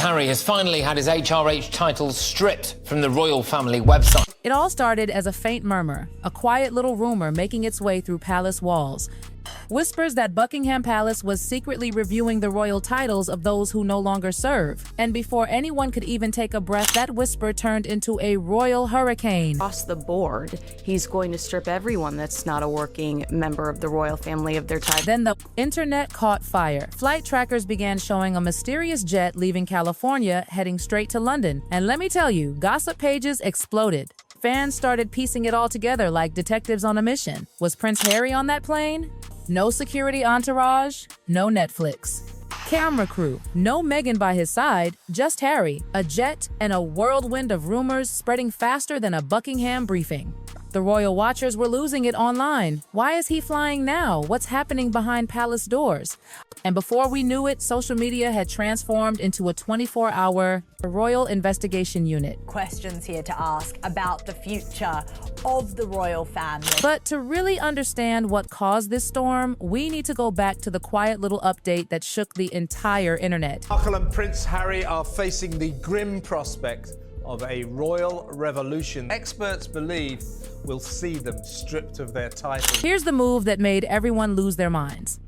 Harry has finally had his HRH title stripped from the royal family website. It all started as a faint murmur, a quiet little rumor making its way through palace walls. Whispers that Buckingham Palace was secretly reviewing the royal titles of those who no longer serve. And before anyone could even take a breath, that whisper turned into a royal hurricane. Across the board, he's going to strip everyone that's not a working member of the royal family of their title. Then the internet caught fire. Flight trackers began showing a mysterious jet leaving California, heading straight to London. And let me tell you, gossip pages exploded. Fans started piecing it all together like detectives on a mission. Was Prince Harry on that plane? No security entourage, no Netflix. Camera crew, no Meghan by his side, just Harry, a jet, and a whirlwind of rumors spreading faster than a Buckingham briefing. The royal watchers were losing it online. Why is he flying now? What's happening behind palace doors? And before we knew it, social media had transformed into a 24-hour royal investigation unit. Questions here to ask about the future of the royal family. But to really understand what caused this storm, we need to go back to the quiet little update that shook the entire internet. Markle and Prince Harry are facing the grim prospect of a royal revolution. Experts believe will see them stripped of their titles. Here's the move that made everyone lose their minds.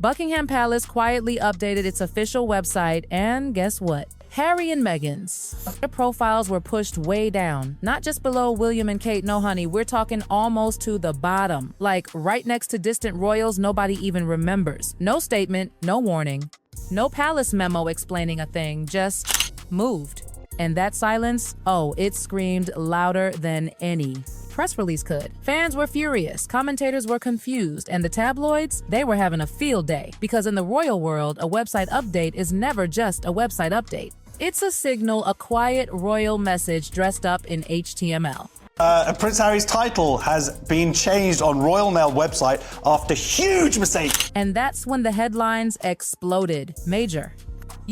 Buckingham Palace quietly updated its official website, and guess what? Harry and Meghan's. Their profiles were pushed way down, not just below William and Kate, no honey, we're talking almost to the bottom. Like right next to distant royals nobody even remembers. No statement, no warning, no palace memo explaining a thing, just moved. And that silence, oh, it screamed louder than any press release could. Fans were furious, commentators were confused, and the tabloids, they were having a field day. Because in the royal world, a website update is never just a website update. It's a signal, a quiet royal message dressed up in HTML. Prince Harry's title has been changed on Royal Mail website after huge mistake. And that's when the headlines exploded. Major.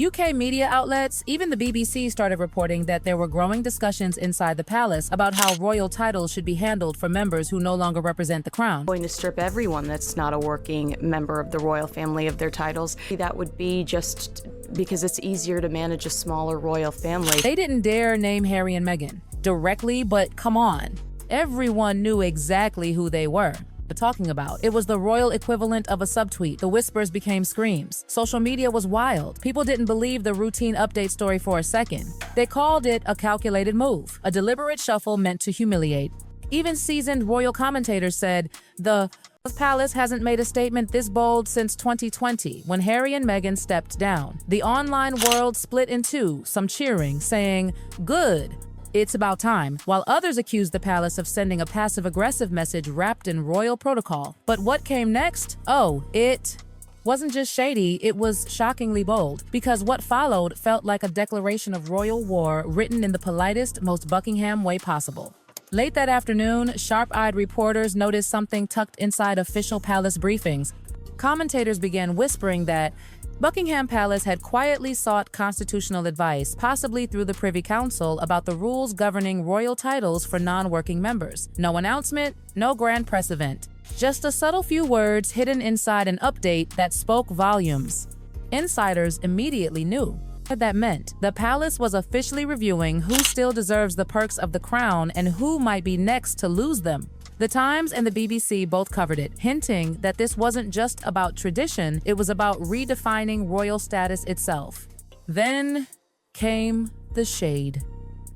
UK media outlets, even the BBC, started reporting that there were growing discussions inside the palace about how royal titles should be handled for members who no longer represent the crown. Going to strip everyone that's not a working member of the royal family of their titles. That would be just because it's easier to manage a smaller royal family. They didn't dare name Harry and Meghan directly, but come on. Everyone knew exactly who they were. Talking about. It was the royal equivalent of a subtweet. The whispers became screams. Social media was wild. People didn't believe the routine update story for a second. They called it a calculated move, a deliberate shuffle meant to humiliate. Even seasoned royal commentators said, the palace hasn't made a statement this bold since 2020, when Harry and Meghan stepped down. The online world split in two, some cheering, saying, good. It's about time, while others accused the palace of sending a passive-aggressive message wrapped in royal protocol. But what came next? Oh, it wasn't just shady, it was shockingly bold, because what followed felt like a declaration of royal war written in the politest, most Buckingham way possible. Late that afternoon, sharp-eyed reporters noticed something tucked inside official palace briefings. Commentators began whispering that Buckingham Palace had quietly sought constitutional advice, possibly through the Privy Council, about the rules governing royal titles for non-working members. No announcement, no grand press event. Just a subtle few words hidden inside an update that spoke volumes. Insiders immediately knew what that meant. The palace was officially reviewing who still deserves the perks of the crown and who might be next to lose them. The Times and the BBC both covered it, hinting that this wasn't just about tradition, it was about redefining royal status itself. Then came the shade.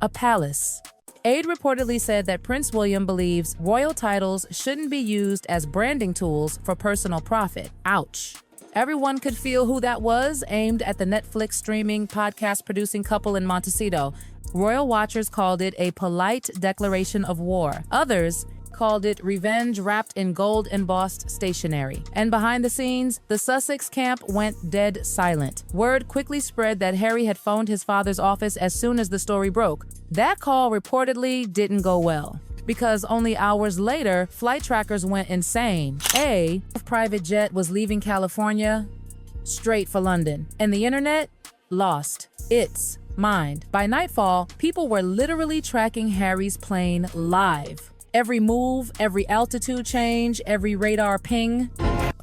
A palace. Aide reportedly said that Prince William believes royal titles shouldn't be used as branding tools for personal profit. Ouch. Everyone could feel who that was, aimed at the Netflix streaming, podcast-producing couple in Montecito. Royal watchers called it a polite declaration of war. Others called it revenge wrapped in gold-embossed stationery. And behind the scenes, the Sussex camp went dead silent. Word quickly spread that Harry had phoned his father's office as soon as the story broke. That call reportedly didn't go well, because only hours later, flight trackers went insane. A private jet was leaving California straight for London, and the internet lost its mind. By nightfall, people were literally tracking Harry's plane live. Every move, every altitude change, every radar ping.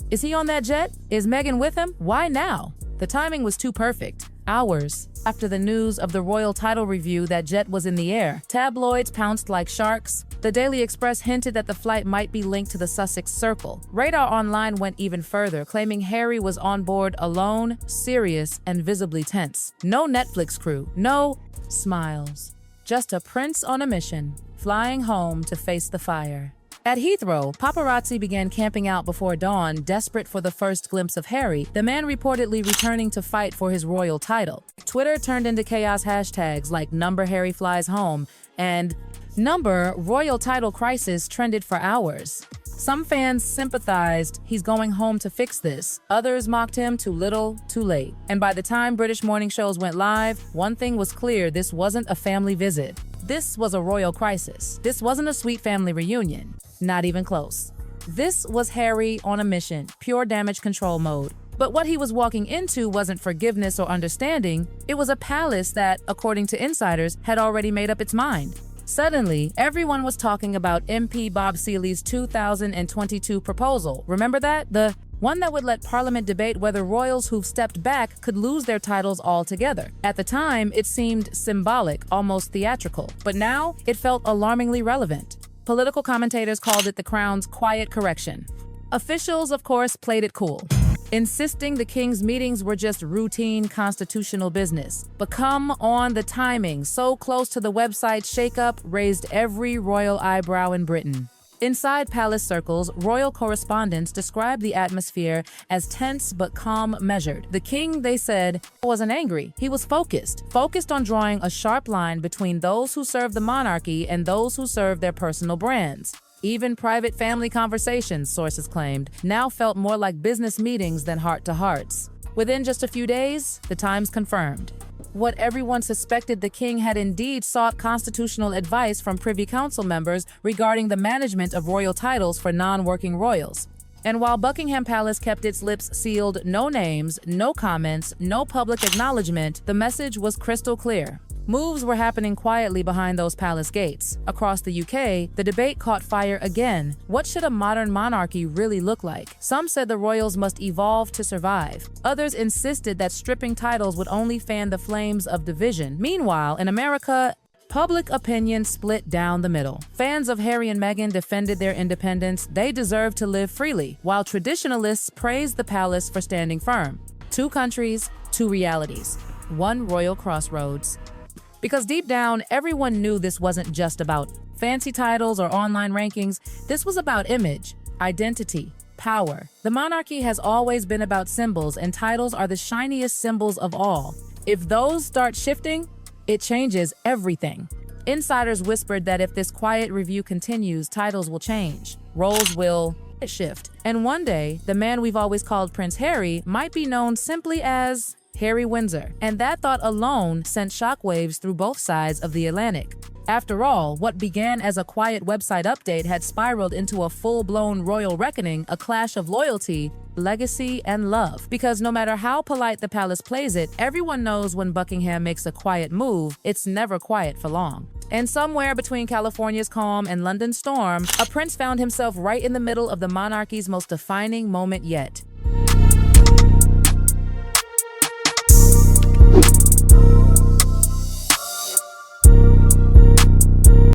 Is he on that jet? Is Meghan with him? Why now? The timing was too perfect. Hours after the news of the royal title review, that jet was in the air. Tabloids pounced like sharks. The Daily Express hinted that the flight might be linked to the Sussex Circle. Radar Online went even further, claiming Harry was on board alone, serious, and visibly tense. No Netflix crew, no smiles. Just a prince on a mission, flying home to face the fire. At Heathrow, paparazzi began camping out before dawn, desperate for the first glimpse of Harry, the man reportedly returning to fight for his royal title. Twitter turned into chaos hashtags like #Harry flies home and #Royal title crisis trended for hours. Some fans sympathized, he's going home to fix this. Others mocked him, too little, too late. And by the time British morning shows went live, one thing was clear: this wasn't a family visit. This was a royal crisis. This wasn't a sweet family reunion. Not even close. This was Harry on a mission, pure damage control mode. But what he was walking into wasn't forgiveness or understanding. It was a palace that, according to insiders, had already made up its mind. Suddenly, everyone was talking about MP Bob Seeley's 2022 proposal. Remember that? The one that would let Parliament debate whether royals who've stepped back could lose their titles altogether. At the time, it seemed symbolic, almost theatrical. But now, it felt alarmingly relevant. Political commentators called it the Crown's quiet correction. Officials, of course, played it cool, insisting the king's meetings were just routine constitutional business. But come on, the timing, so close to the website shakeup, raised every royal eyebrow in Britain. Inside palace circles, royal correspondents described the atmosphere as tense but calm, measured. The king, they said, wasn't angry. He was focused on drawing a sharp line between those who serve the monarchy and those who serve their personal brands. Even private family conversations, sources claimed, now felt more like business meetings than heart-to-hearts. Within just a few days, the Times confirmed what everyone suspected: the king had indeed sought constitutional advice from Privy Council members regarding the management of royal titles for non-working royals. And while Buckingham Palace kept its lips sealed, no names, no comments, no public acknowledgement, the message was crystal clear. Moves were happening quietly behind those palace gates. Across the UK, the debate caught fire again. What should a modern monarchy really look like? Some said the royals must evolve to survive. Others insisted that stripping titles would only fan the flames of division. Meanwhile, in America, public opinion split down the middle. Fans of Harry and Meghan defended their independence. They deserved to live freely, while traditionalists praised the palace for standing firm. Two countries, two realities. One royal crossroads. Because deep down, everyone knew this wasn't just about fancy titles or online rankings. This was about image, identity, power. The monarchy has always been about symbols, and titles are the shiniest symbols of all. If those start shifting, it changes everything. Insiders whispered that if this quiet review continues, titles will change. Roles will shift. And one day, the man we've always called Prince Harry might be known simply as Harry Windsor, and that thought alone sent shockwaves through both sides of the Atlantic. After all, what began as a quiet website update had spiraled into a full-blown royal reckoning, a clash of loyalty, legacy, and love. Because no matter how polite the palace plays it, everyone knows when Buckingham makes a quiet move, it's never quiet for long. And somewhere between California's calm and London's storm, a prince found himself right in the middle of the monarchy's most defining moment yet.